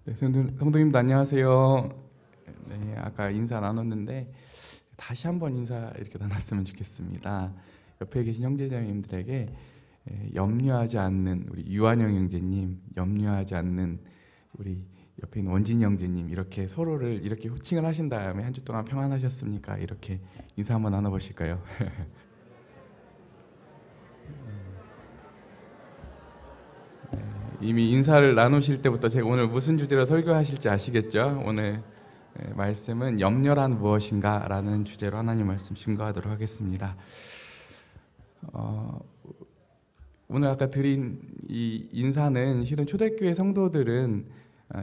네, 성도님도 안녕하세요. 네, 아까 인사 나눴는데 다시 한번 인사 이렇게 나눴으면 좋겠습니다. 옆에 계신 형제자매님들에게 염려하지 않는 우리 유한영 형제님, 염려하지 않는 우리 옆에 있는 원진 형제님, 이렇게 서로를 이렇게 호칭을 하신 다음에 한 주 동안 평안하셨습니까? 이렇게 인사 한번 나눠보실까요? 이미 인사를 나누실 때부터 제가 오늘 무슨 주제로 설교하실지 아시겠죠? 오늘 말씀은 염려란 무엇인가 라는 주제로 하나님 말씀 증거하도록 하겠습니다. 오늘 아까 드린 이 인사는 실은 초대교회 성도들은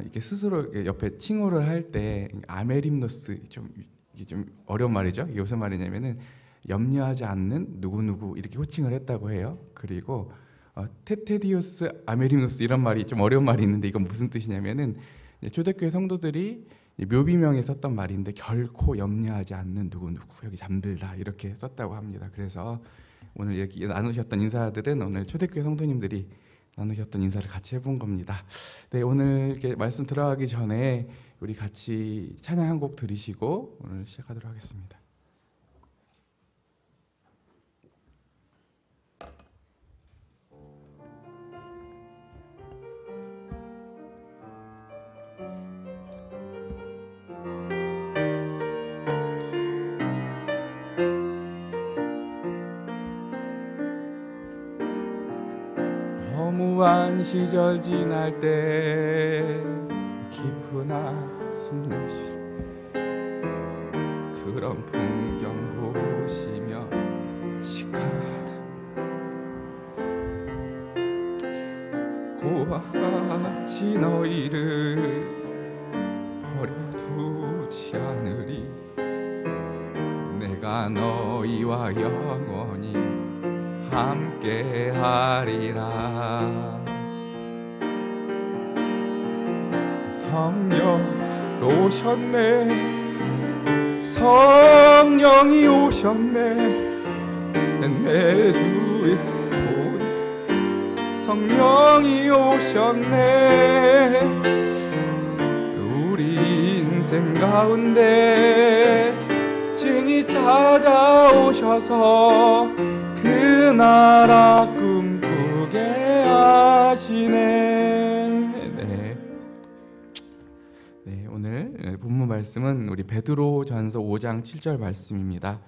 이렇게 스스로 옆에 칭호를 할 때 아메림노스, 이게 좀 어려운 말이죠. 이게 무슨 말이냐면은 염려하지 않는 누구누구 이렇게 호칭을 했다고 해요. 그리고 테테디오스 아메리누스 이런 말이 좀 어려운 말이 있는데 이건 무슨 뜻이냐면은 초대교회 성도들이 묘비명에 썼던 말인데 결코 염려하지 않는 누구누구 여기 잠들다 이렇게 썼다고 합니다. 그래서 오늘 여기 나누셨던 인사들은 오늘 초대교회 성도님들이 나누셨던 인사를 같이 해본 겁니다. 네, 오늘 이렇게 말씀 들어가기 전에 우리 같이 찬양 한 곡 들으시고 오늘 시작하도록 하겠습니다. 허무한 시절 지날 때 깊은 한숨 내쉴 그런 풍경 보시며 시카라도 고와 같이 너희를 버려두지 않으리 내가 너희와 영원히 함께하리라. 성령 오셨네 성령이 오셨네 내 주에 온 성령이 오셨네 우리 인생 가운데 진히 찾아오셔서 그 나라 꿈꾸게 하시네. 네, 오늘 본문 말씀은 우리 베드로전서 5장 7절 말씀입니다.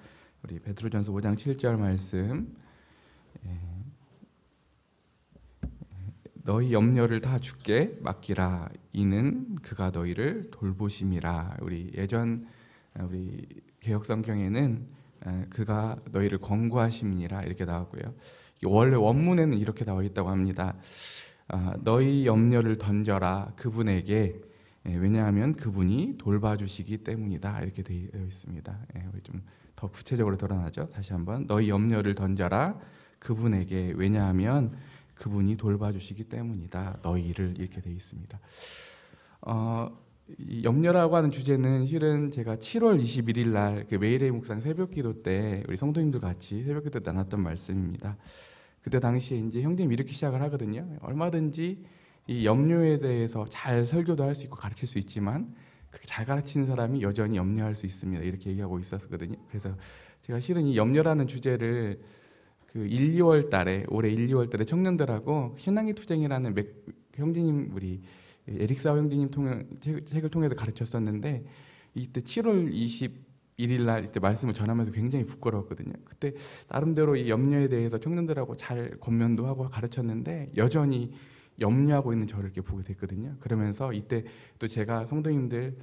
우리 베드로전서 5장 7절 말씀. 너희 염려를 다 주께 맡기라 이는 그가 너희를 돌보심이라. 우리 예전 우리 개역 성경에는 그가 너희를 권고하심이니라 이렇게 나왔고요. 원래 원문에는 이렇게 나와 있다고 합니다. 너희 염려를 던져라 그분에게 왜냐하면 그분이 돌봐주시기 때문이다 이렇게 되어 있습니다. 좀 더 구체적으로 드러나죠. 다시 한번 너희 염려를 던져라 그분에게 왜냐하면 그분이 돌봐주시기 때문이다 너희를 이렇게 되어 있습니다. 이 염려라고 하는 주제는 실은 제가 7월 21일 날 그 매일의 묵상 새벽기도 때 우리 성도님들 같이 새벽기도 때 나눴던 말씀입니다. 그때 당시에 이제 형님 이렇게 시작을 하거든요. 얼마든지 이 염려에 대해서 잘 설교도 할 수 있고 가르칠 수 있지만 그렇게 잘 가르치는 사람이 여전히 염려할 수 있습니다. 이렇게 얘기하고 있었거든요. 그래서 제가 실은 이 염려라는 주제를 그 1, 2월 달에 올해 1, 2월 달에 청년들하고 신앙의 투쟁이라는 형제님 우리 에릭사우 형제님 책을 통해서 가르쳤었는데 이때 7월 21일 날 이때 말씀을 전하면서 굉장히 부끄러웠거든요. 그때 나름대로 이 염려에 대해서 청년들하고 잘 권면도 하고 가르쳤는데 여전히 염려하고 있는 저를 이렇게 보게 됐거든요. 그러면서 이때 또 제가 성도님들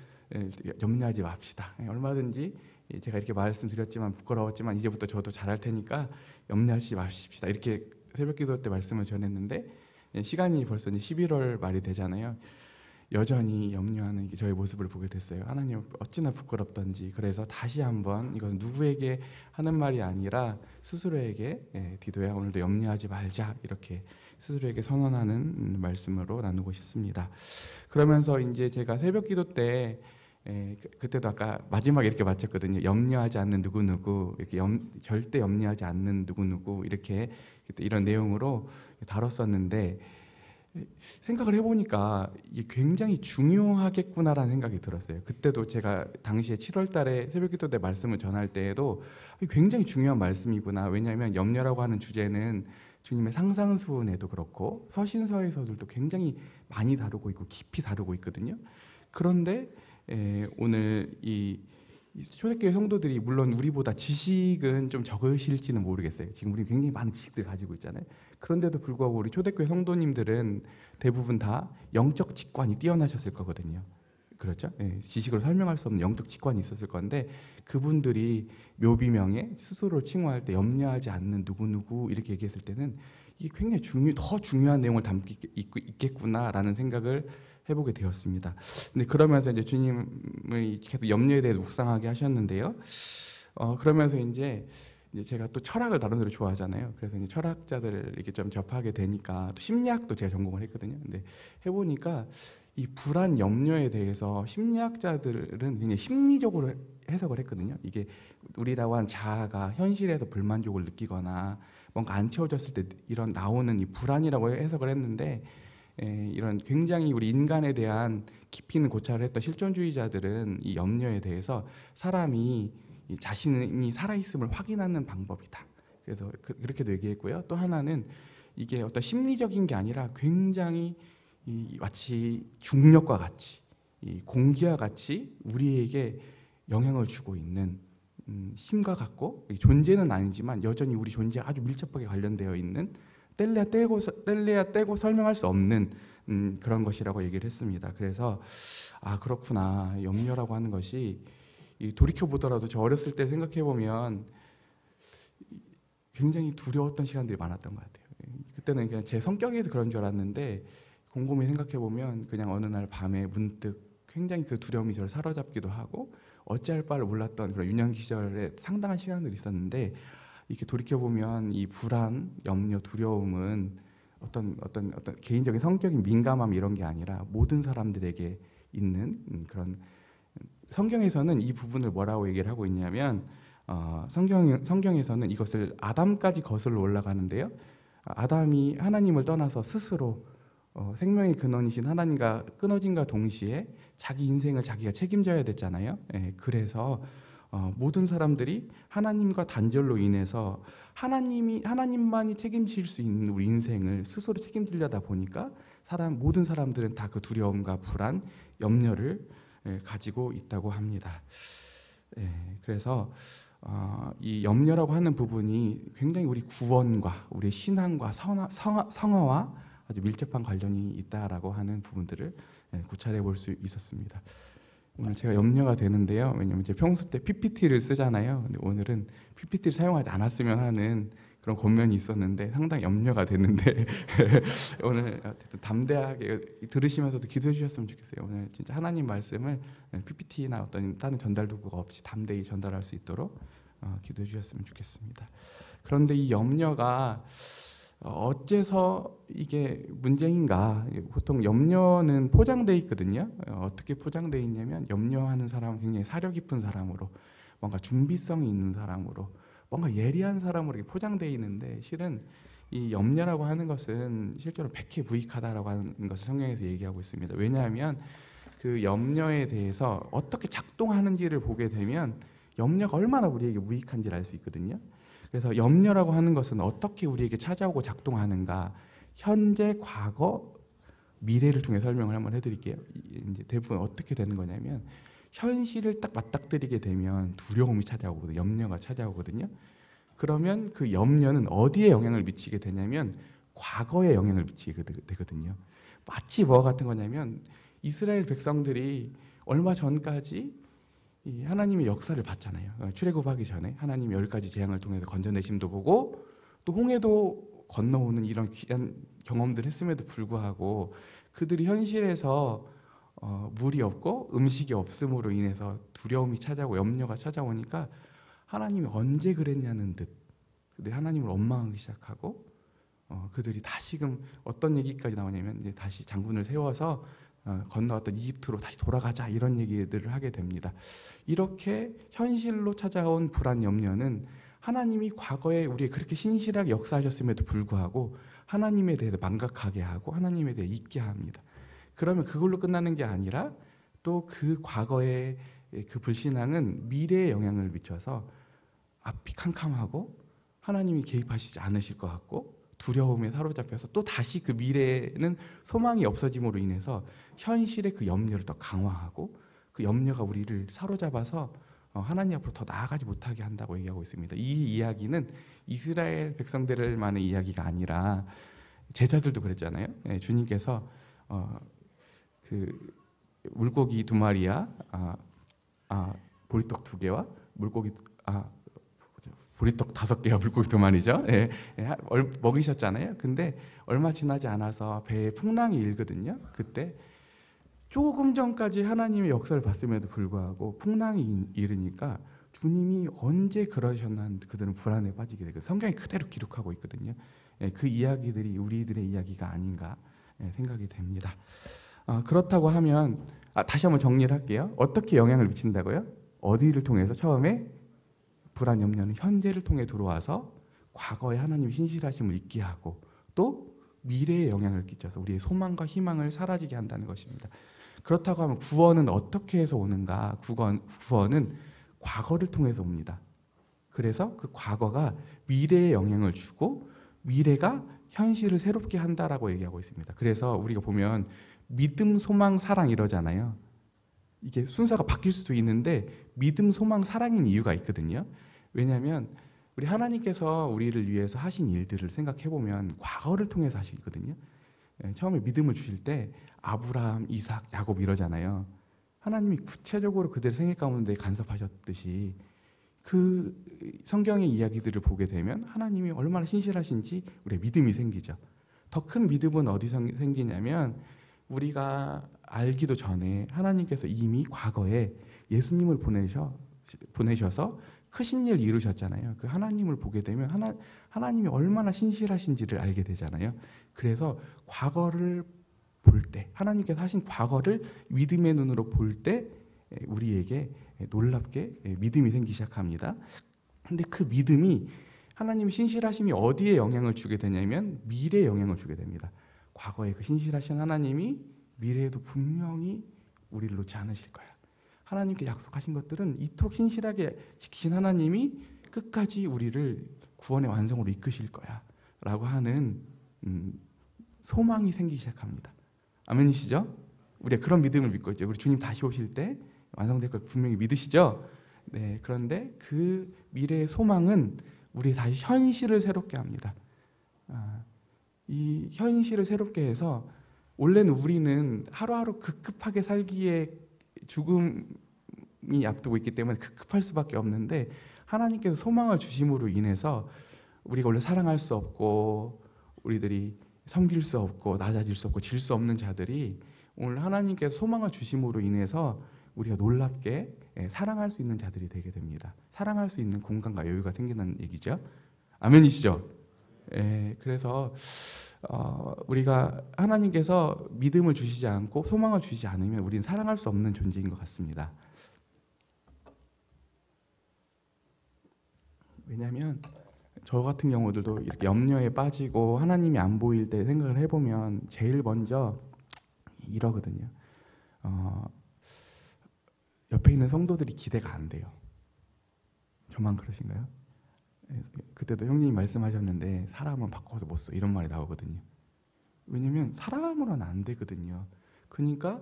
염려하지 맙시다. 얼마든지 제가 이렇게 말씀드렸지만 부끄러웠지만 이제부터 저도 잘할 테니까 염려하지 마십시다. 이렇게 새벽기도 때 말씀을 전했는데 시간이 벌써 이제 11월 말이 되잖아요. 여전히 염려하는 저의 모습을 보게 됐어요. 하나님 어찌나 부끄럽던지. 그래서 다시 한번 이것은 누구에게 하는 말이 아니라 스스로에게 디도야 오늘도 염려하지 말자 이렇게 스스로에게 선언하는 말씀으로 나누고 싶습니다. 그러면서 이제 제가 새벽기도 때 그때도 아까 마지막에 이렇게 마쳤거든요. 염려하지 않는 누구누구 이렇게 절대 염려하지 않는 누구누구 이렇게 이런 내용으로 다뤘었는데 생각을 해보니까 이게 굉장히 중요하겠구나라는 생각이 들었어요. 그때도 제가 당시에 7월 달에 새벽기도 때 말씀을 전할 때에도 굉장히 중요한 말씀이구나. 왜냐하면 염려라고 하는 주제는 주님의 상상수훈에도 그렇고 서신서에서도 굉장히 많이 다루고 있고 깊이 다루고 있거든요. 그런데 오늘 이 초대교회 성도들이 물론 우리보다 지식은 좀 적으실지는 모르겠어요. 지금 우리 굉장히 많은 지식들 가지고 있잖아요. 그런데도 불구하고 우리 초대교회 성도님들은 대부분 다 영적 직관이 뛰어나셨을 거거든요. 그렇죠? 지식으로 설명할 수 없는 영적 직관이 있었을 건데 그분들이 묘비명에 스스로를 칭호할 때 염려하지 않는 누구누구 이렇게 얘기했을 때는 이게 굉장히 더 중요한 내용을 담고 있겠구나라는 생각을 해보게 되었습니다. 근데 그러면서 이제 주님을 계속 염려에 대해서 묵상하게 하셨는데요. 그러면서 이제 제가 또 철학을 나름대로 좋아하잖아요. 그래서 이제 철학자들을 이렇게 좀 접하게 되니까 또 심리학도 제가 전공을 했거든요. 근데 해보니까 이 불안, 염려에 대해서 심리학자들은 굉장히 심리적으로 해석을 했거든요. 이게 우리라고 한 자아가 현실에서 불만족을 느끼거나 뭔가 안 채워졌을 때 이런 나오는 이 불안이라고 해석을 했는데 이런 굉장히 우리 인간에 대한 깊이 있는 고찰을 했던 실존주의자들은 이 염려에 대해서 사람이 자신이 살아있음을 확인하는 방법이다. 그래서 그렇게도 얘기했고요. 또 하나는 이게 어떤 심리적인 게 아니라 굉장히 마치 중력과 같이 공기와 같이 우리에게 영향을 주고 있는 힘과 같고 존재는 아니지만 여전히 우리 존재에 아주 밀접하게 관련되어 있는 뗄래야 떼고 설명할 수 없는 그런 것이라고 얘기를 했습니다. 그래서 그렇구나. 염려라고 하는 것이 돌이켜 보더라도 저 어렸을 때 생각해 보면 굉장히 두려웠던 시간들이 많았던 것 같아요. 그때는 그냥 제 성격에서 그런 줄 알았는데 곰곰이 생각해 보면 그냥 어느 날 밤에 문득 굉장히 그 두려움이 저를 사로잡기도 하고 어찌할 바를 몰랐던 그런 유년 시절에 상당한 시간들이 있었는데 이렇게 돌이켜 보면 이 불안, 염려, 두려움은 어떤 개인적인 성격인 민감함 이런 게 아니라 모든 사람들에게 있는 그런 성경에서는 이 부분을 뭐라고 얘기를 하고 있냐면 성경에서는 이것을 아담까지 거슬러 올라가는데요. 아담이 하나님을 떠나서 스스로 생명의 근원이신 하나님과 끊어진과 동시에 자기 인생을 자기가 책임져야 됐잖아요. 그래서 모든 사람들이 하나님과 단절로 인해서 하나님만이 책임질 수 있는 우리 인생을 스스로 책임지려다 보니까 모든 사람들은 다 그 두려움과 불안, 염려를 가지고 있다고 합니다. 그래서 이 염려라고 하는 부분이 굉장히 우리 구원과 우리 신앙과 성화와 아주 밀접한 관련이 있다라고 하는 부분들을 고찰해 볼 수 있었습니다. 오늘 제가 염려가 되는데요. 왜냐하면 이제 평소 때 PPT를 쓰잖아요. 근데 오늘은 PPT를 사용하지 않았으면 하는 그런 권면이 있었는데 상당히 염려가 됐는데 오늘 담대하게 들으시면서도 기도해 주셨으면 좋겠어요. 오늘 진짜 하나님 말씀을 PPT나 어떤 다른 전달 도구가 없이 담대히 전달할 수 있도록 기도해 주셨으면 좋겠습니다. 그런데 이 염려가 어째서 이게 문제인가? 보통 염려는 포장되어 있거든요. 어떻게 포장되어 있냐면 염려하는 사람은 굉장히 사려 깊은 사람으로 뭔가 준비성이 있는 사람으로 뭔가 예리한 사람으로 이렇게 포장되어 있는데 실은 이 염려라고 하는 것은 실제로 백해무익하다라고 하는 것을 성경에서 얘기하고 있습니다. 왜냐하면 그 염려에 대해서 어떻게 작동하는지를 보게 되면 염려가 얼마나 우리에게 무익한지를 알 수 있거든요. 그래서 염려라고 하는 것은 어떻게 우리에게 찾아오고 작동하는가 현재, 과거, 미래를 통해 설명을 한번 해드릴게요. 이제 대부분 어떻게 되는 거냐면 현실을 딱 맞닥뜨리게 되면 두려움이 찾아오거든요. 염려가 찾아오거든요. 그러면 그 염려는 어디에 영향을 미치게 되냐면 과거에 영향을 미치게 되거든요. 마치 뭐와 같은 거냐면 이스라엘 백성들이 얼마 전까지 이 하나님의 역사를 봤잖아요. 출애굽하기 전에 하나님 10가지 재앙을 통해서 건져내심도 보고 또 홍해도 건너오는 이런 귀한 경험들을 했음에도 불구하고 그들이 현실에서 물이 없고 음식이 없음으로 인해서 두려움이 찾아오고 염려가 찾아오니까 하나님이 언제 그랬냐는 듯 그들이 하나님을 원망하기 시작하고 그들이 다시금 어떤 얘기까지 나오냐면 이제 다시 장군을 세워서 건너왔던 이집트로 다시 돌아가자 이런 얘기들을 하게 됩니다. 이렇게 현실로 찾아온 불안, 염려는 하나님이 과거에 우리에 그렇게 신실하게 역사하셨음에도 불구하고 하나님에 대해 망각하게 하고 하나님에 대해 잊게 합니다. 그러면 그걸로 끝나는 게 아니라 또 그 과거의 그 불신앙은 미래에 영향을 미쳐서 앞이 캄캄하고 하나님이 개입하시지 않으실 것 같고 두려움에 사로잡혀서 또 다시 그 미래에는 소망이 없어짐으로 인해서 현실의 그 염려를 더 강화하고 그 염려가 우리를 사로잡아서 하나님 앞으로 더 나아가지 못하게 한다고 얘기하고 있습니다. 이 이야기는 이스라엘 백성들만의 이야기가 아니라 제자들도 그랬잖아요. 주님께서 그 물고기 2마리와 보리떡 2개와 보리떡 5개와 물고기 2마리죠. 먹이셨잖아요. 근데 얼마 지나지 않아서 배에 풍랑이 일거든요. 그때 조금 전까지 하나님의 역사를 봤음에도 불구하고 풍랑이 일으니까 주님이 언제 그러셨나 그들은 불안에 빠지게 되고 성경이 그대로 기록하고 있거든요. 그 이야기들이 우리들의 이야기가 아닌가 생각이 됩니다. 그렇다고 하면 다시 한번 정리를 할게요. 어떻게 영향을 미친다고요? 어디를 통해서? 처음에 불안, 염려는 현재를 통해 들어와서 과거의 하나님의 신실하심을 잊게 하고 또 미래에 영향을 끼쳐서 우리의 소망과 희망을 사라지게 한다는 것입니다. 그렇다고 하면 구원은 어떻게 해서 오는가? 구원은 과거를 통해서 옵니다. 그래서 그 과거가 미래에 영향을 주고 미래가 현실을 새롭게 한다라고 얘기하고 있습니다. 그래서 우리가 보면 믿음, 소망, 사랑 이러잖아요. 이게 순서가 바뀔 수도 있는데 믿음, 소망, 사랑인 이유가 있거든요. 왜냐하면 우리 하나님께서 우리를 위해서 하신 일들을 생각해 보면 과거를 통해서 하시거든요. 처음에 믿음을 주실 때 아브라함, 이삭, 야곱 이러잖아요. 하나님이 구체적으로 그들의 생애 가운데 간섭하셨듯이 그 성경의 이야기들을 보게 되면 하나님이 얼마나 신실하신지 우리의 믿음이 생기죠. 더 큰 믿음은 어디서 생기냐면 우리가 알기도 전에 하나님께서 이미 과거에 예수님을 보내셔서 크신 일 이루셨잖아요. 그 하나님을 보게 되면 하나님이 얼마나 신실하신지를 알게 되잖아요. 그래서 과거를 볼 때, 하나님께서 하신 과거를 믿음의 눈으로 볼 때 우리에게 놀랍게 믿음이 생기기 시작합니다. 근데 그 믿음이 하나님의 신실하심이 어디에 영향을 주게 되냐면 미래에 영향을 주게 됩니다. 과거에 그 신실하신 하나님이 미래에도 분명히 우리를 놓지 않으실 거야. 하나님께 약속하신 것들은 이토록 신실하게 지키신 하나님이 끝까지 우리를 구원의 완성으로 이끄실 거야 라고 하는 소망이 생기기 시작합니다. 아멘이시죠? 우리가 그런 믿음을 믿고 있죠. 우리 주님 다시 오실 때 완성될 걸 분명히 믿으시죠? 네, 그런데 그 미래의 소망은 우리 다시 현실을 새롭게 합니다. 이 현실을 새롭게 해서 원래는 우리는 하루하루 급급하게 살기에 죽음이 앞두고 있기 때문에 급급할 수밖에 없는데 하나님께서 소망을 주심으로 인해서 우리가 원래 사랑할 수 없고 우리들이 섬길 수 없고 낮아질 수 없고 질 수 없는 자들이 오늘 하나님께서 소망을 주심으로 인해서 우리가 놀랍게 사랑할 수 있는 자들이 되게 됩니다. 사랑할 수 있는 공간과 여유가 생기는 얘기죠. 아멘이시죠? 그래서 우리가 하나님께서 믿음을 주시지 않고 소망을 주시지 않으면 우리는 사랑할 수 없는 존재인 것 같습니다. 왜냐하면 저 같은 경우들도 이렇게 염려에 빠지고 하나님이 안 보일 때 생각을 해보면 제일 먼저 이러거든요. 옆에 있는 성도들이 기대가 안 돼요. 저만 그러신가요? 그때도 형님이 말씀하셨는데 사람은 바꿔서 못 써 이런 말이 나오거든요. 왜냐면 사람으로는 안 되거든요. 그러니까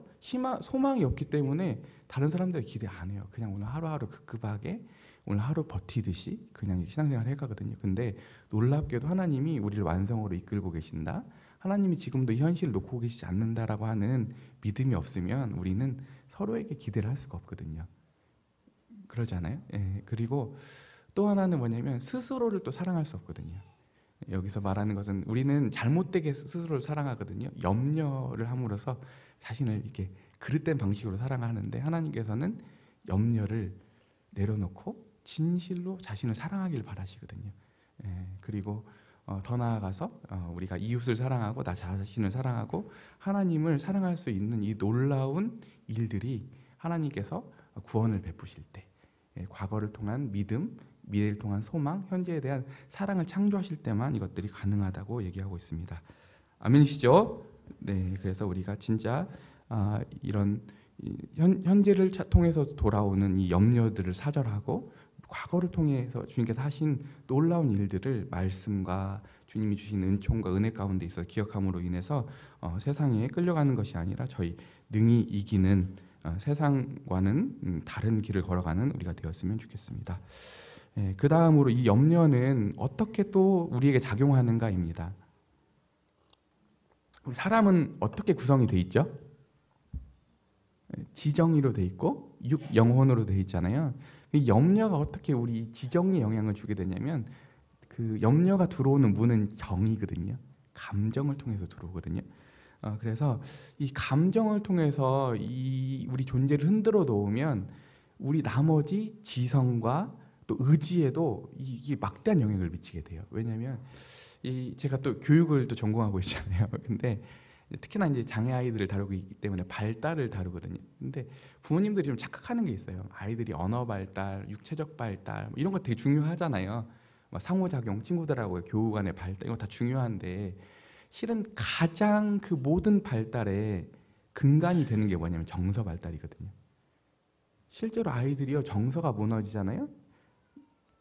소망이 없기 때문에 다른 사람들이 기대 안 해요. 그냥 오늘 하루하루 급급하게 오늘 하루 버티듯이 그냥 신앙생활 해가거든요. 근데 놀랍게도 하나님이 우리를 완성으로 이끌고 계신다. 하나님이 지금도 이 현실을 놓고 계시지 않는다라고 하는 믿음이 없으면 우리는 서로에게 기대를 할 수가 없거든요. 그러지 않아요? 그리고 또 하나는 뭐냐면 스스로를 또 사랑할 수 없거든요. 여기서 말하는 것은 우리는 잘못되게 스스로를 사랑하거든요. 염려를 함으로써 자신을 이렇게 그릇된 방식으로 사랑하는데 하나님께서는 염려를 내려놓고 진실로 자신을 사랑하길 바라시거든요. 그리고 더 나아가서 우리가 이웃을 사랑하고 나 자신을 사랑하고 하나님을 사랑할 수 있는 이 놀라운 일들이 하나님께서 구원을 베푸실 때 과거를 통한 믿음, 미래를 통한 소망, 현재에 대한 사랑을 창조하실 때만 이것들이 가능하다고 얘기하고 있습니다. 아멘이시죠? 네, 그래서 우리가 진짜 이런 현재를 통해서 돌아오는 이 염려들을 사절하고 과거를 통해서 주님께서 하신 놀라운 일들을 말씀과 주님이 주신 은총과 은혜 가운데 있어 기억함으로 인해서 세상에 끌려가는 것이 아니라 저희 능히 이기는 세상과는 다른 길을 걸어가는 우리가 되었으면 좋겠습니다. 그 다음으로 이 염려는 어떻게 또 우리에게 작용하는가입니다. 사람은 어떻게 구성이 돼 있죠? 지정의로 돼 있고 영혼으로 돼 있잖아요. 이 염려가 어떻게 우리 지정에 영향을 주게 되냐면 그 염려가 들어오는 문은 정이거든요. 감정을 통해서 들어오거든요. 그래서 이 감정을 통해서 우리 존재를 흔들어 놓으면 우리 나머지 지성과 또 의지에도 이게 막대한 영향을 미치게 돼요. 왜냐하면 제가 또 교육을 또 전공하고 있잖아요. 근데 특히나 이제 장애 아이들을 다루고 있기 때문에 발달을 다루거든요. 근데 부모님들이 좀 착각하는 게 있어요. 아이들이 언어 발달, 육체적 발달 이런 거 되게 중요하잖아요. 상호작용, 친구들하고의 교우 간의 발달 이거 다 중요한데 실은 가장 그 모든 발달의 근간이 되는 게 뭐냐면 정서 발달이거든요. 실제로 아이들이요 정서가 무너지잖아요.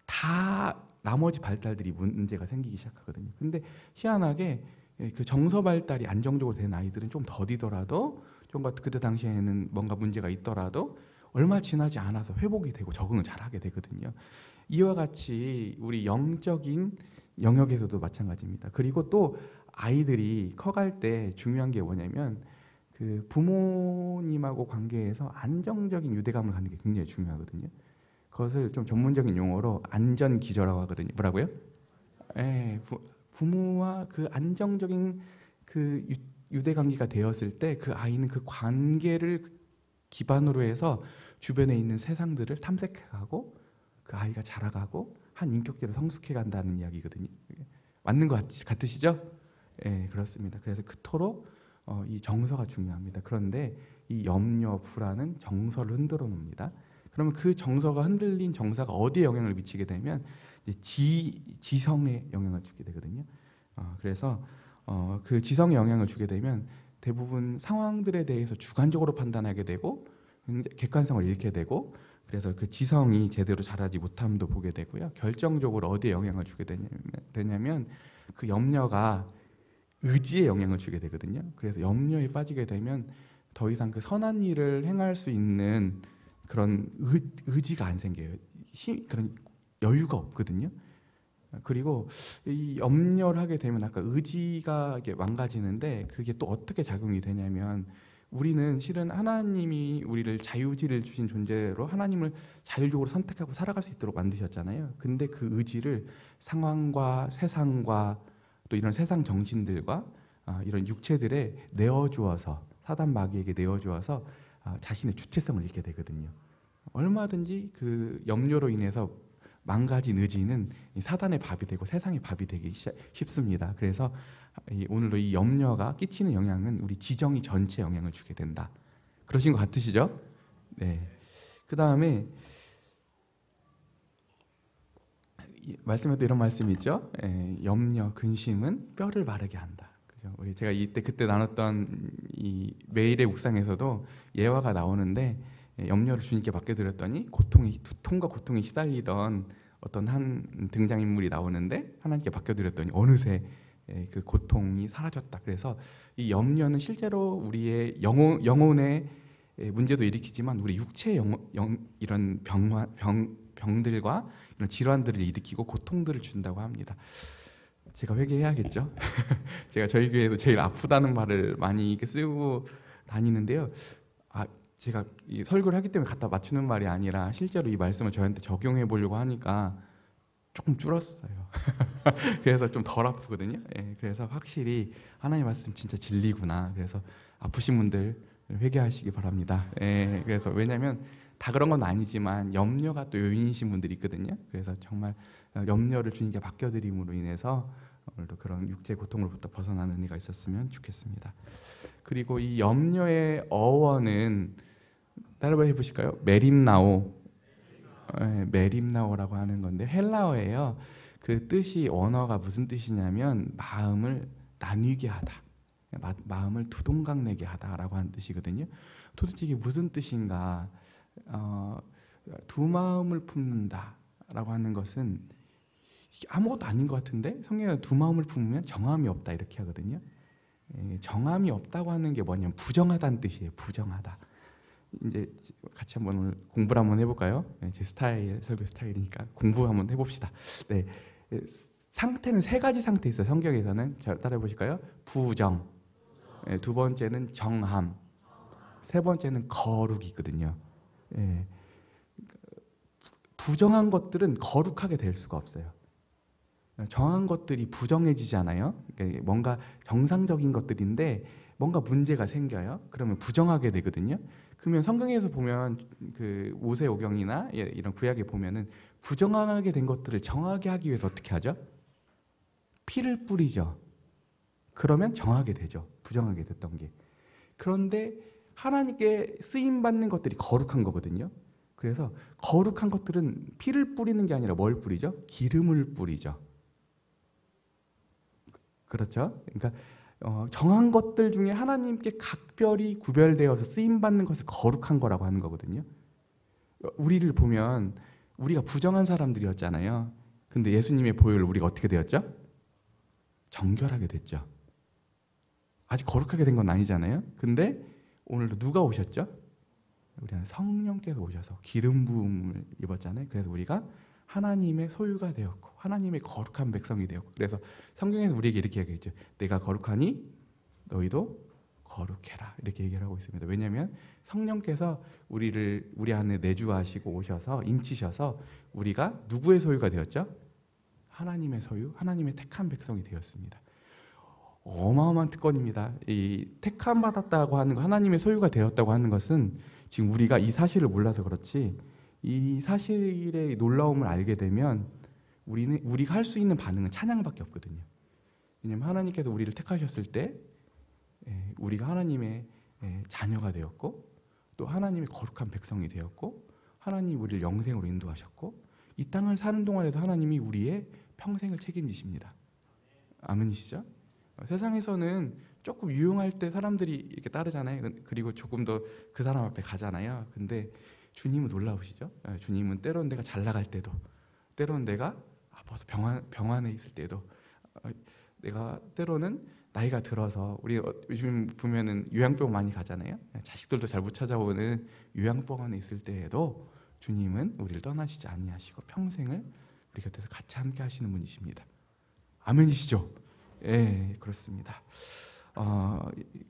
다 나머지 발달들이 문제가 생기기 시작하거든요. 근데 희한하게 그 정서 발달이 안정적으로 된 아이들은 좀 더디더라도 좀 그때 당시에는 뭔가 문제가 있더라도 얼마 지나지 않아서 회복이 되고 적응을 잘하게 되거든요. 이와 같이 우리 영적인 영역에서도 마찬가지입니다. 그리고 또 아이들이 커갈 때 중요한 게 뭐냐면 그 부모님하고 관계에서 안정적인 유대감을 갖는 게 굉장히 중요하거든요. 그것을 좀 전문적인 용어로 안전기저라고 하거든요. 뭐라고요? 부모와 그 안정적인 그 유대관계가 되었을 때 그 아이는 그 관계를 기반으로 해서 주변에 있는 세상들을 탐색해가고 그 아이가 자라가고 한 인격체로 성숙해 간다는 이야기거든요. 맞는 것 같으시죠? 그렇습니다. 그래서 그토록 이 정서가 중요합니다. 그런데 이 염려, 불안은 정서를 흔들어 놓습니다. 그러면 그 정서가 흔들린 정서가 어디에 영향을 미치게 되면 지성에 영향을 주게 되거든요. 그래서 그 지성에 영향을 주게 되면 대부분 상황들에 대해서 주관적으로 판단하게 되고 객관성을 잃게 되고 그래서 그 지성이 제대로 자라지 못함도 보게 되고요. 결정적으로 어디에 영향을 주게 되냐면 그 염려가 의지에 영향을 주게 되거든요. 그래서 염려에 빠지게 되면 더 이상 그 선한 일을 행할 수 있는 그런 의지가 안 생겨요. 그런 여유가 없거든요. 그리고 이 염려를 하게 되면 아까 의지가 이게 망가지는데 그게 또 어떻게 작용이 되냐면 우리는 실은 하나님이 우리를 자유의지를 주신 존재로 하나님을 자율적으로 선택하고 살아갈 수 있도록 만드셨잖아요. 근데 그 의지를 상황과 세상과 또 이런 세상 정신들과 이런 육체들에 내어주어서 사단 마귀에게 내어주어서 자신의 주체성을 잃게 되거든요. 얼마든지 그 염려로 인해서 망가진 의지는 사단의 밥이 되고 세상의 밥이 되기 쉽습니다. 그래서 오늘도 이 염려가 끼치는 영향은 우리 지정이 전체에 영향을 주게 된다. 그러신 것 같으시죠? 네. 그 다음에 말씀에 또 이런 말씀이 있죠. 염려, 근심은 뼈를 마르게 한다. 그죠? 우리 제가 그때 나눴던 이 매일의 묵상에서도 예화가 나오는데 염려를 주님께 맡겨드렸더니 두통과 고통에 시달리던 어떤 한 등장인물이 나오는데 하나님께 맡겨드렸더니 어느새 그 고통이 사라졌다. 그래서 이 염려는 실제로 우리의 영혼의 문제도 일으키지만 우리 육체의 이런 병들과 이런 질환들을 일으키고 고통들을 준다고 합니다. 제가 회개해야겠죠. 제가 저희 교회에서 제일 아프다는 말을 많이 쓰고 다니는데요. 제가 이 설교를 하기 때문에 갖다 맞추는 말이 아니라 실제로 이 말씀을 저한테 적용해 보려고 하니까 조금 줄었어요. 그래서 좀 덜 아프거든요. 그래서 확실히 하나님 말씀 진짜 진리구나. 그래서 아프신 분들 회개하시기 바랍니다. 그래서 왜냐하면 다 그런 건 아니지만 염려가 또 요인이신 분들이 있거든요. 그래서 정말 염려를 주님께 맡겨드림으로 인해서 오늘도 그런 육체 고통으로부터 벗어나는 은혜가 있었으면 좋겠습니다. 그리고 이 염려의 어원은 따라해 보실까요? 메림나오. 메림나오라고 하는 건데 헬라어예요. 그 뜻이 원어가 무슨 뜻이냐면 마음을 나뉘게 하다, 마음을 두동강 내게 하다라고 하는 뜻이거든요. 도대체 이게 무슨 뜻인가? 두 마음을 품는다라고 하는 것은 아무것도 아닌 것 같은데 성경에 두 마음을 품으면 정함이 없다 이렇게 하거든요. 정함이 없다고 하는 게 뭐냐면 부정하다는 뜻이에요. 부정하다. 이제 같이 한번 오늘 공부를 한번 해볼까요? 제 스타일, 설교 스타일이니까 공부 한번 해봅시다. 네, 상태는 세 가지 상태 있어요. 성경에서는. 자, 따라해 보실까요? 부정, 두 번째는 정함, 세 번째는 거룩이 있거든요. 부정한 것들은 거룩하게 될 수가 없어요. 정한 것들이 부정해지잖아요. 그러니까 뭔가 정상적인 것들인데 뭔가 문제가 생겨요. 그러면 부정하게 되거든요. 그러면 성경에서 보면 그 모세오경이나 이런 구약에 보면은 부정하게 된 것들을 정하게 하기 위해서 어떻게 하죠? 피를 뿌리죠. 그러면 정하게 되죠. 부정하게 됐던 게. 그런데 하나님께 쓰임 받는 것들이 거룩한 거거든요. 그래서 거룩한 것들은 피를 뿌리는 게 아니라 뭘 뿌리죠? 기름을 뿌리죠. 그렇죠? 그러니까 정한 것들 중에 하나님께 각별히 구별되어서 쓰임받는 것을 거룩한 거라고 하는 거거든요. 우리를 보면 우리가 부정한 사람들이었잖아요. 근데 예수님의 보혈로 우리가 어떻게 되었죠? 정결하게 됐죠. 아직 거룩하게 된 건 아니잖아요. 근데 오늘도 누가 오셨죠? 우리 안에 성령께서 오셔서 기름 부음을 입었잖아요. 그래서 우리가 하나님의 소유가 되었고 하나님의 거룩한 백성이 되었고, 그래서 성경에서 우리에게 이렇게 얘기했죠. 내가 거룩하니 너희도 거룩해라 이렇게 얘기를 하고 있습니다. 왜냐하면 성령께서 우리 안에 내주하시고 오셔서 인치셔서 우리가 누구의 소유가 되었죠? 하나님의 소유, 하나님의 택한 백성이 되었습니다. 어마어마한 특권입니다. 이 택함 받았다고 하는 거, 하나님의 소유가 되었다고 하는 것은 지금 우리가 이 사실을 몰라서 그렇지, 이 사실의 놀라움을 알게 되면 우리가 할 수 있는 반응은 찬양밖에 없거든요. 왜냐하면 하나님께서 우리를 택하셨을 때 우리가 하나님의 자녀가 되었고, 또 하나님의 거룩한 백성이 되었고, 하나님이 우리를 영생으로 인도하셨고, 이 땅을 사는 동안에도 하나님이 우리의 평생을 책임지십니다. 아멘이시죠? 세상에서는 조금 유용할 때 사람들이 이렇게 따르잖아요. 그리고 조금 더 그 사람 앞에 가잖아요. 근데 주님은 놀라우시죠? 주님은 때로는 내가 잘 나갈 때도, 때로는 내가 벌써 병환에 있을 때도, 내가 때로는 나이가 들어서, 우리 요즘 보면은 요양병 많이 가잖아요. 자식들도 잘 못 찾아오는 요양병원에 있을 때에도 주님은 우리를 떠나시지 아니하시고 평생을 우리 곁에서 같이 함께 하시는 분이십니다. 아멘이시죠? 예, 그렇습니다.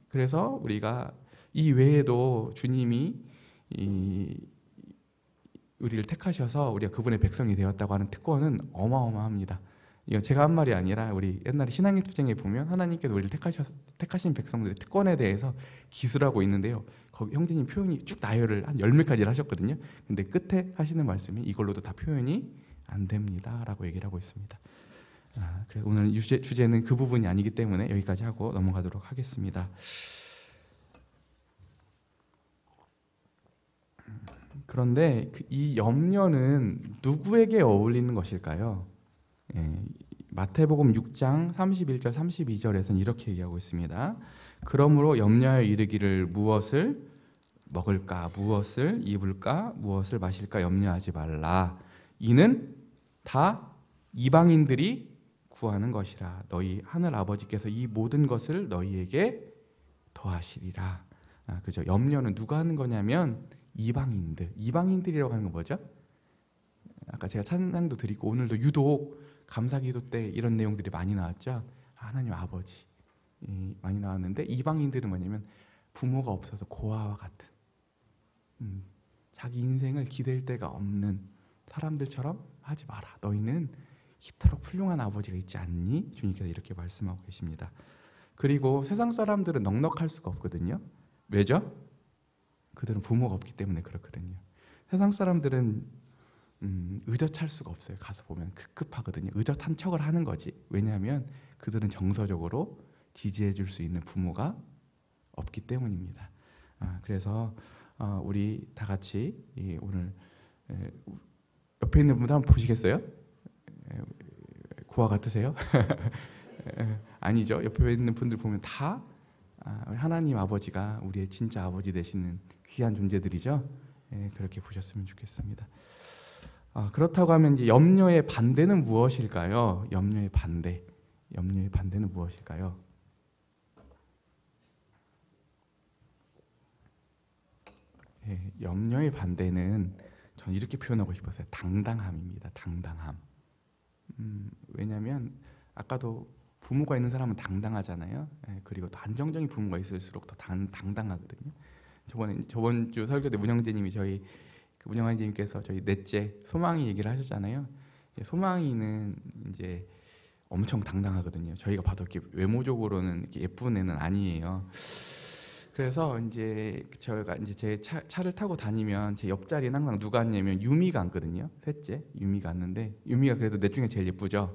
그래서 우리가 이 외에도 주님이 우리를 택하셔서 우리가 그분의 백성이 되었다고 하는 특권은 어마어마합니다. 이거 제가 한 말이 아니라 우리 옛날에 신앙의 투쟁에 보면 하나님께서 우리를 택하신 백성들의 특권에 대해서 기술하고 있는데요. 거기 형제님 표현이 쭉 나열을 한 10매까지를 하셨거든요. 근데 끝에 하시는 말씀이 이걸로도 다 표현이 안 됩니다 라고 얘기를 하고 있습니다. 그래서 오늘 주제는 그 부분이 아니기 때문에 여기까지 하고 넘어가도록 하겠습니다. 그런데 이 염려는 누구에게 어울리는 것일까요? 마태복음 6장 31절 32절에서는 이렇게 얘기하고 있습니다. 그러므로 염려하여 이르기를 무엇을 먹을까, 무엇을 입을까, 무엇을 마실까 염려하지 말라. 이는 다 이방인들이 구하는 것이라. 너희 하늘 아버지께서 이 모든 것을 너희에게 더하시리라. 그죠? 염려는 누가 하는 거냐면 이방인들이라고 하는 건 뭐죠? 아까 제가 찬양도 드리고 오늘도 유독 감사기도 때 이런 내용들이 많이 나왔죠. 하나님 아버지 많이 나왔는데, 이방인들은 뭐냐면 부모가 없어서 고아와 같은, 자기 인생을 기댈 데가 없는 사람들처럼 하지 마라. 너희는 이토록 훌륭한 아버지가 있지 않니? 주님께서 이렇게 말씀하고 계십니다. 그리고 세상 사람들은 넉넉할 수가 없거든요. 왜죠? 그들은 부모가 없기 때문에 그렇거든요. 세상 사람들은 의젓할 수가 없어요. 가서 보면 급급하거든요. 의젓한 척을 하는 거지. 왜냐하면 그들은 정서적으로 지지해 줄 수 있는 부모가 없기 때문입니다. 그래서 우리 다 같이 오늘 옆에 있는 분들 한번 보시겠어요? 고아 같으세요? 아니죠. 옆에 있는 분들 보면 다 하나님 아버지가 우리의 진짜 아버지 되시는 귀한 존재들이죠. 그렇게 보셨으면 좋겠습니다. 그렇다고 하면 이제 염려의 반대는 무엇일까요? 염려의 반대는 무엇일까요? 염려의 반대는 저는 이렇게 표현하고 싶었어요. 당당함입니다. 당당함. 왜냐하면 아까도 부모가 있는 사람은 당당하잖아요. 그리고 더 안정적인 부모가 있을수록 더 당당하거든요. 저번 주 설교 때 문영재님이 문영환님께서 저희 넷째 소망이 얘기를 하셨잖아요. 소망이는 이제 엄청 당당하거든요. 저희가 봐도 이렇게 외모적으로는 이렇게 예쁜 애는 아니에요. 그래서 이제 저희가 이제 제 차를 타고 다니면 제 옆자리는 항상 누가 앉냐면 유미가 앉거든요. 셋째 유미가 앉는데 유미가 그래도 넷 중에 제일 예쁘죠.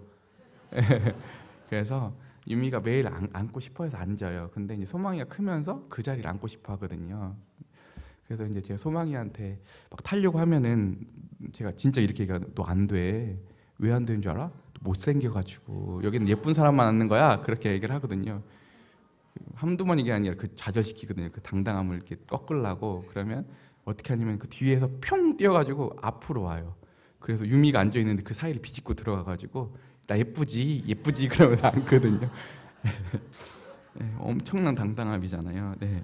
그래서 유미가 매일 앉고 싶어해서 앉아요. 근데 이제 소망이가 크면서 그 자리를 앉고 싶어 하거든요. 그래서 이제 제가 소망이한테 막 타려고 하면은 제가 진짜 이렇게 얘기해요. 너 안 돼. 왜 안 되는 줄 알아? 못생겨가지고 여기는 예쁜 사람만 앉는 거야. 그렇게 얘기를 하거든요. 한두 번 얘기 아니라 그 좌절시키거든요. 그 당당함을 이렇게 꺾으려고. 그러면 어떻게 하냐면 그 뒤에서 평 뛰어가지고 앞으로 와요. 그래서 유미가 앉아 있는데 그 사이를 비집고 들어가가지고 나 예쁘지 그러면서 앉거든요. 엄청난 당당함이잖아요. 네.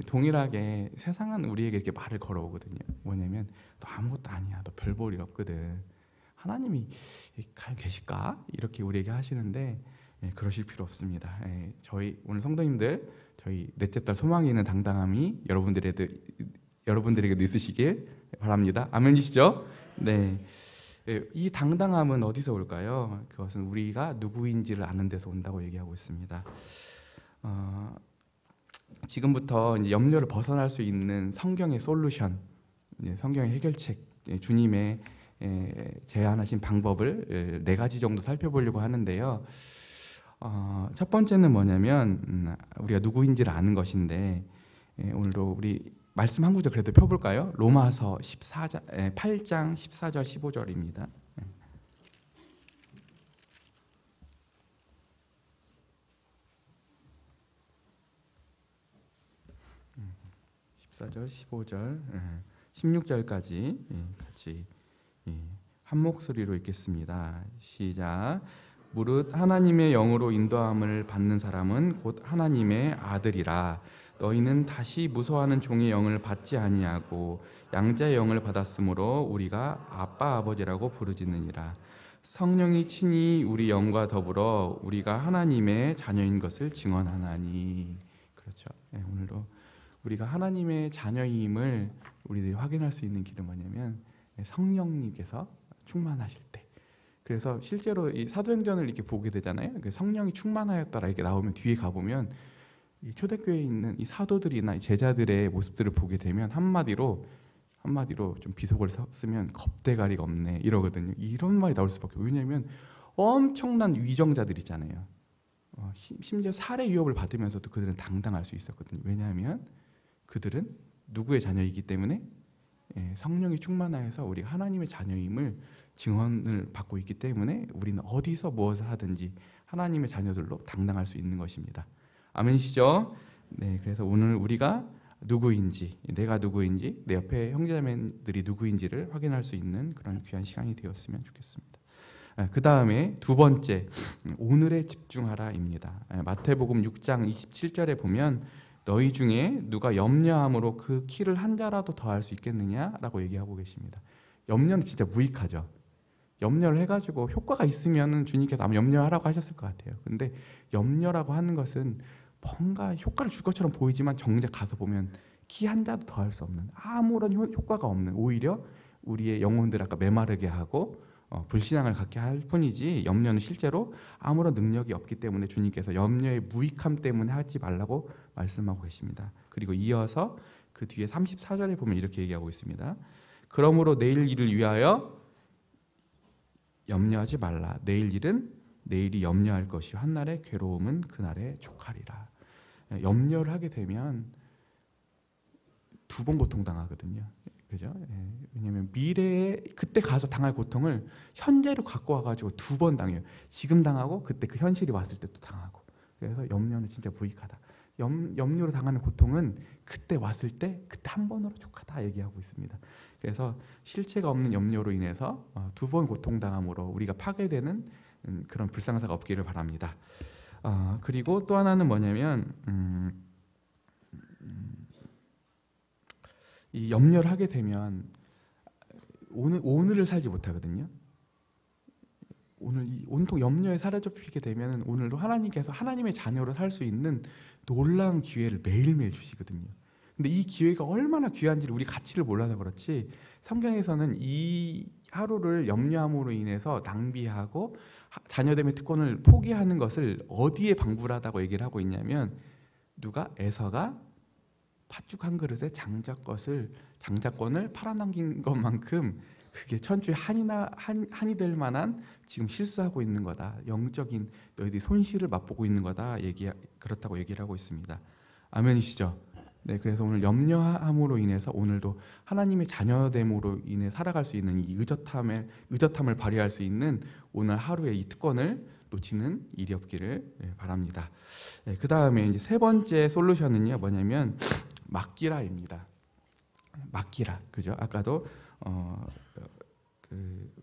동일하게 세상은 우리에게 이렇게 말을 걸어오거든요. 뭐냐면 너 아무것도 아니야. 너 별 볼 일 없거든. 하나님이 과연 계실까? 이렇게 우리에게 하시는데 그러실 필요 없습니다. 저희 오늘 성도님들 저희 넷째 딸 소망이 있는 당당함이 여러분들에게도 있으시길 바랍니다. 아멘이시죠? 네. 이 당당함은 어디서 올까요? 그것은 우리가 누구인지를 아는 데서 온다고 얘기하고 있습니다. 지금부터 이제 염려를 벗어날 수 있는 성경의 솔루션, 성경의 해결책, 주님의 제안하신 방법을 4가지 정도 살펴보려고 하는데요. 첫 번째는 뭐냐면 우리가 누구인지를 아는 것인데 오늘도 우리 말씀 한 구절 그래도 펴볼까요? 로마서 8장 14절 15절입니다. 14절, 15절, 16절까지 같이 한 목소리로 읽겠습니다. 시작. 무릇 하나님의 영으로 인도함을 받는 사람은 곧 하나님의 아들이라. 너희는 다시 무서워하는 종의 영을 받지 아니하고 양자의 영을 받았으므로 우리가 아빠 아버지라고 부르짖느니라. 성령이 친히 우리 영과 더불어 우리가 하나님의 자녀인 것을 증언하나니. 그렇죠. 오늘도 우리가 하나님의 자녀임을 우리들이 확인할 수 있는 길은 뭐냐면 성령님께서 충만하실 때. 그래서 실제로 이 사도행전을 이렇게 보게 되잖아요. 성령이 충만하였더라 이렇게 나오면 뒤에 가보면 이 초대교회에 있는 이 사도들이나 이 제자들의 모습들을 보게 되면 한마디로 좀 비속어를 쓰면 겁대가리가 없네 이러거든요. 이런 말이 나올 수밖에. 왜냐하면 엄청난 위정자들이잖아요. 심지어 살해 위협을 받으면서도 그들은 당당할 수 있었거든요. 왜냐하면 그들은 누구의 자녀이기 때문에 성령이 충만하여서 우리가 하나님의 자녀임을 증언을 받고 있기 때문에 우리는 어디서 무엇을 하든지 하나님의 자녀들로 당당할 수 있는 것입니다. 아멘이시죠? 네, 그래서 오늘 우리가 누구인지, 내가 누구인지, 내 옆에 형제자매들이 누구인지를 확인할 수 있는 그런 귀한 시간이 되었으면 좋겠습니다. 그 다음에 두 번째, 오늘에 집중하라입니다. 마태복음 6장 27절에 보면 너희 중에 누가 염려함으로 그 키를 한 자라도 더할 수 있겠느냐라고 얘기하고 계십니다. 염려는 진짜 무익하죠. 염려를 해가지고 효과가 있으면 주님께서 아마 염려하라고 하셨을 것 같아요. 근데 염려라고 하는 것은 뭔가 효과를 줄 것처럼 보이지만 정작 가서 보면 키 한 자도 더할 수 없는 아무런 효과가 없는, 오히려 우리의 영혼들 아까 메마르게 하고 불신앙을 갖게 할 뿐이지 염려는 실제로 아무런 능력이 없기 때문에 주님께서 염려의 무익함 때문에 하지 말라고 말씀하고 계십니다. 그리고 이어서 그 뒤에 34절에 보면 이렇게 얘기하고 있습니다. 그러므로 내일 일을 위하여 염려하지 말라. 내일 일은 내일이 염려할 것이요 한날의 괴로움은 그날에 족하리라. 염려를 하게 되면 두 번 고통당하거든요. 그죠? 예. 왜냐하면 미래에 그때 가서 당할 고통을 현재로 갖고 와가지고 두 번 당해요. 지금 당하고 그때 그 현실이 왔을 때 또 당하고. 그래서 염려는 진짜 무익하다. 염려로 당하는 고통은 그때 왔을 때 그때 한 번으로 족하다 얘기하고 있습니다. 그래서 실체가 없는 염려로 인해서 두 번 고통당함으로 우리가 파괴되는 그런 불상사가 없기를 바랍니다. 그리고 또 하나는 뭐냐면 이 염려를 하게 되면 오늘을 살지 못하거든요. 오늘 온통 염려에 사로잡히게 되면 오늘도 하나님께서 하나님의 자녀로 살 수 있는 놀라운 기회를 매일매일 주시거든요. 근데 이 기회가 얼마나 귀한지를 우리 가치를 몰라서 그렇지 성경에서는 이 하루를 염려함으로 인해서 낭비하고 자녀됨의 특권을 포기하는 것을 어디에 방불하다고 얘기를 하고 있냐면 누가 에서가 팥죽 한 그릇에 장자권을 팔아넘긴 것만큼 그게 천주의 한이 될 만한 지금 실수하고 있는 거다. 영적인 너희들이 손실을 맛보고 있는 거다. 그렇다고 얘기를 하고 있습니다. 아멘이시죠? 네, 그래서 오늘 염려함으로 인해서 오늘도 하나님의 자녀됨으로 인해 살아갈 수 있는 이 의젓함을 발휘할 수 있는 오늘 하루의 이 특권을 놓치는 일이 없기를 바랍니다. 네, 그 다음에 이제 세 번째 솔루션은요 뭐냐면 맡기라입니다. 맡기라, 그죠? 아까도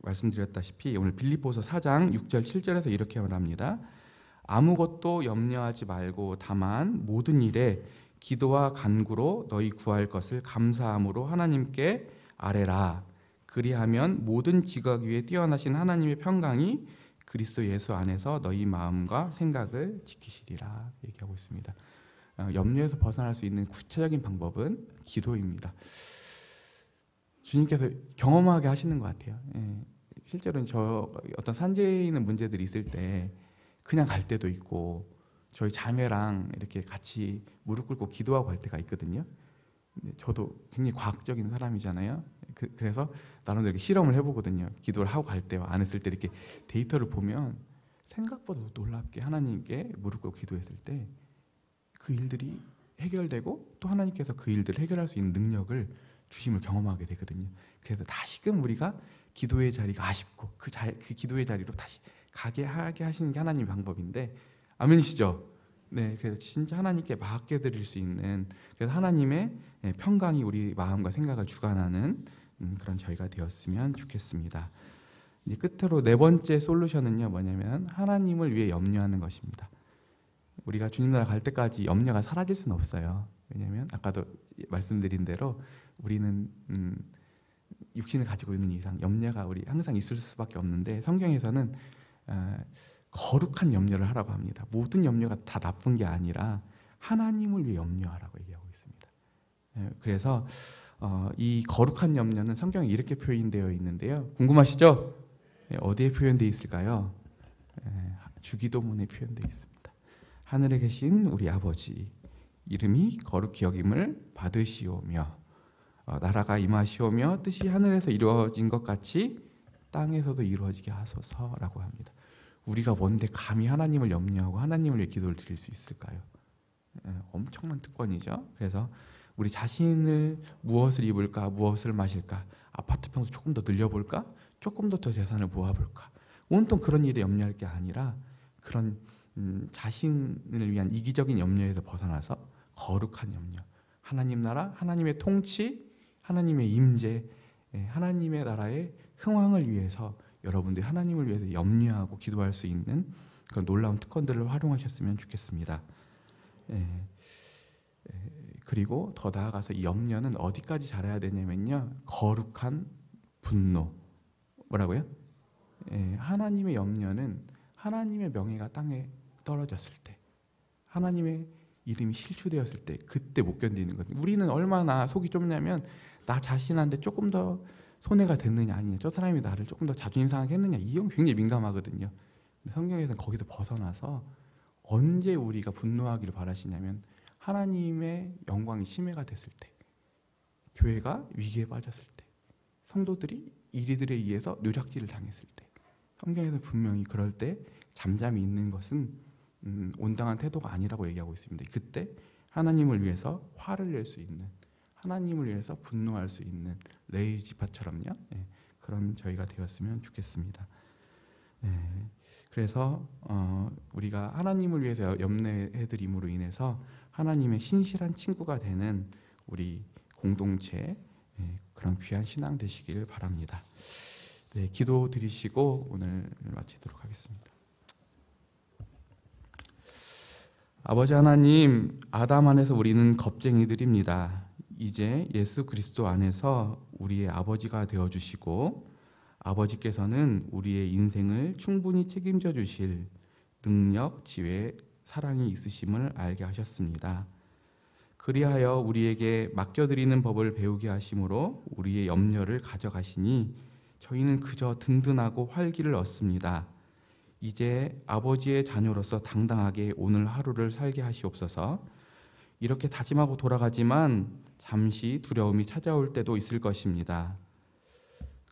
말씀드렸다시피 오늘 빌립보서 4장 6절 7절에서 이렇게 말합니다. 아무것도 염려하지 말고 다만 모든 일에 기도와 간구로 너희 구할 것을 감사함으로 하나님께 아뢰라. 그리하면 모든 지각 위에 뛰어나신 하나님의 평강이 그리스도 예수 안에서 너희 마음과 생각을 지키시리라 얘기하고 있습니다. 염려에서 벗어날 수 있는 구체적인 방법은 기도입니다. 주님께서 경험하게 하시는 것 같아요. 실제로는 저 어떤 산재에 있는 문제들이 있을 때 그냥 갈 때도 있고 저희 자매랑 이렇게 같이 무릎 꿇고 기도하고 갈 때가 있거든요. 근데 저도 굉장히 과학적인 사람이잖아요. 그래서 나름대로 실험을 해보거든요. 기도를 하고 갈 때와 안 했을 때 이렇게 데이터를 보면 생각보다 놀랍게 하나님께 무릎 꿇고 기도했을 때 그 일들이 해결되고 또 하나님께서 그 일들을 해결할 수 있는 능력을 주심을 경험하게 되거든요. 그래서 다시금 우리가 기도의 자리가 아쉽고 그 기도의 자리로 다시 가게 하게 하시는 게 하나님의 방법인데 아멘이시죠? 네, 그래서 진짜 하나님께 맡겨드릴 수 있는 그래서 하나님의 평강이 우리 마음과 생각을 주관하는 그런 저희가 되었으면 좋겠습니다. 이제 끝으로 네 번째 솔루션은요 뭐냐면 하나님을 위해 염려하는 것입니다. 우리가 주님 나라 갈 때까지 염려가 사라질 수는 없어요. 왜냐하면 아까도 말씀드린 대로 우리는 육신을 가지고 있는 이상 염려가 우리 항상 있을 수밖에 없는데 성경에서는 거룩한 염려를 하라고 합니다. 모든 염려가 다 나쁜 게 아니라 하나님을 위해 염려하라고 얘기하고 있습니다. 그래서 이 거룩한 염려는 성경에 이렇게 표현되어 있는데요. 궁금하시죠? 어디에 표현되어 있을까요? 주기도문에 표현되어 있습니다. 하늘에 계신 우리 아버지 이름이 거룩히 여김을 받으시오며 나라가 임하시오며 뜻이 하늘에서 이루어진 것 같이 땅에서도 이루어지게 하소서라고 합니다. 우리가 뭔데 감히 하나님을 염려하고 하나님을 위해 기도를 드릴 수 있을까요? 엄청난 특권이죠. 그래서 우리 자신을 무엇을 입을까, 무엇을 마실까, 아파트 평수 조금 더 늘려볼까, 조금 더 재산을 모아볼까, 온통 그런 일에 염려할 게 아니라 그런 자신을 위한 이기적인 염려에서 벗어나서 거룩한 염려, 하나님 나라, 하나님의 통치, 하나님의 임재, 하나님의 나라의 흥왕을 위해서 여러분들이 하나님을 위해서 염려하고 기도할 수 있는 그런 놀라운 특권들을 활용하셨으면 좋겠습니다. 그리고 더 나아가서 이 염려는 어디까지 자라야 되냐면요, 거룩한 분노. 뭐라고요? 하나님의 염려는 하나님의 명예가 땅에 떨어졌을 때, 하나님의 이름이 실추되었을 때 그때 못 견디는 거죠. 우리는 얼마나 속이 좁냐면 나 자신한테 조금 더 손해가 됐느냐 아니냐, 저 사람이 나를 조금 더 자존심 상하게 했느냐, 이 형 굉장히 민감하거든요. 근데 성경에서는 거기서 벗어나서 언제 우리가 분노하기를 바라시냐면 하나님의 영광이 침해가 됐을 때, 교회가 위기에 빠졌을 때, 성도들이 이리들에 의해서 노략질을 당했을 때, 성경에서 분명히 그럴 때 잠잠히 있는 것은 온당한 태도가 아니라고 얘기하고 있습니다. 그때 하나님을 위해서 화를 낼 수 있는, 하나님을 위해서 분노할 수 있는 레위 지파처럼요. 그런 저희가 되었으면 좋겠습니다. 그래서 우리가 하나님을 위해서 염려해드림으로 인해서 하나님의 신실한 친구가 되는 우리 공동체, 그런 귀한 신앙 되시기를 바랍니다. 기도 드리시고 오늘 마치도록 하겠습니다. 아버지 하나님, 아담 안에서 우리는 겁쟁이들입니다. 이제 예수 그리스도 안에서 우리의 아버지가 되어주시고 아버지께서는 우리의 인생을 충분히 책임져 주실 능력, 지혜, 사랑이 있으심을 알게 하셨습니다. 그리하여 우리에게 맡겨드리는 법을 배우게 하심으로 우리의 염려를 가져가시니 저희는 그저 든든하고 활기를 얻습니다. 이제 아버지의 자녀로서 당당하게 오늘 하루를 살게 하시옵소서. 이렇게 다짐하고 돌아가지만 잠시 두려움이 찾아올 때도 있을 것입니다.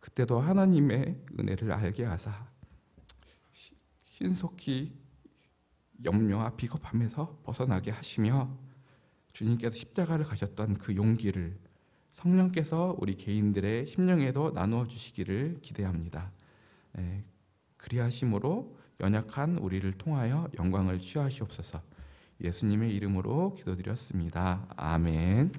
그때도 하나님의 은혜를 알게 하사 신속히 염려와 비겁함에서 벗어나게 하시며 주님께서 십자가를 가셨던 그 용기를 성령께서 우리 개인들의 심령에도 나누어 주시기를 기대합니다. 그리하심으로 연약한 우리를 통하여 영광을 취하시옵소서. 예수님의 이름으로 기도드렸습니다. 아멘.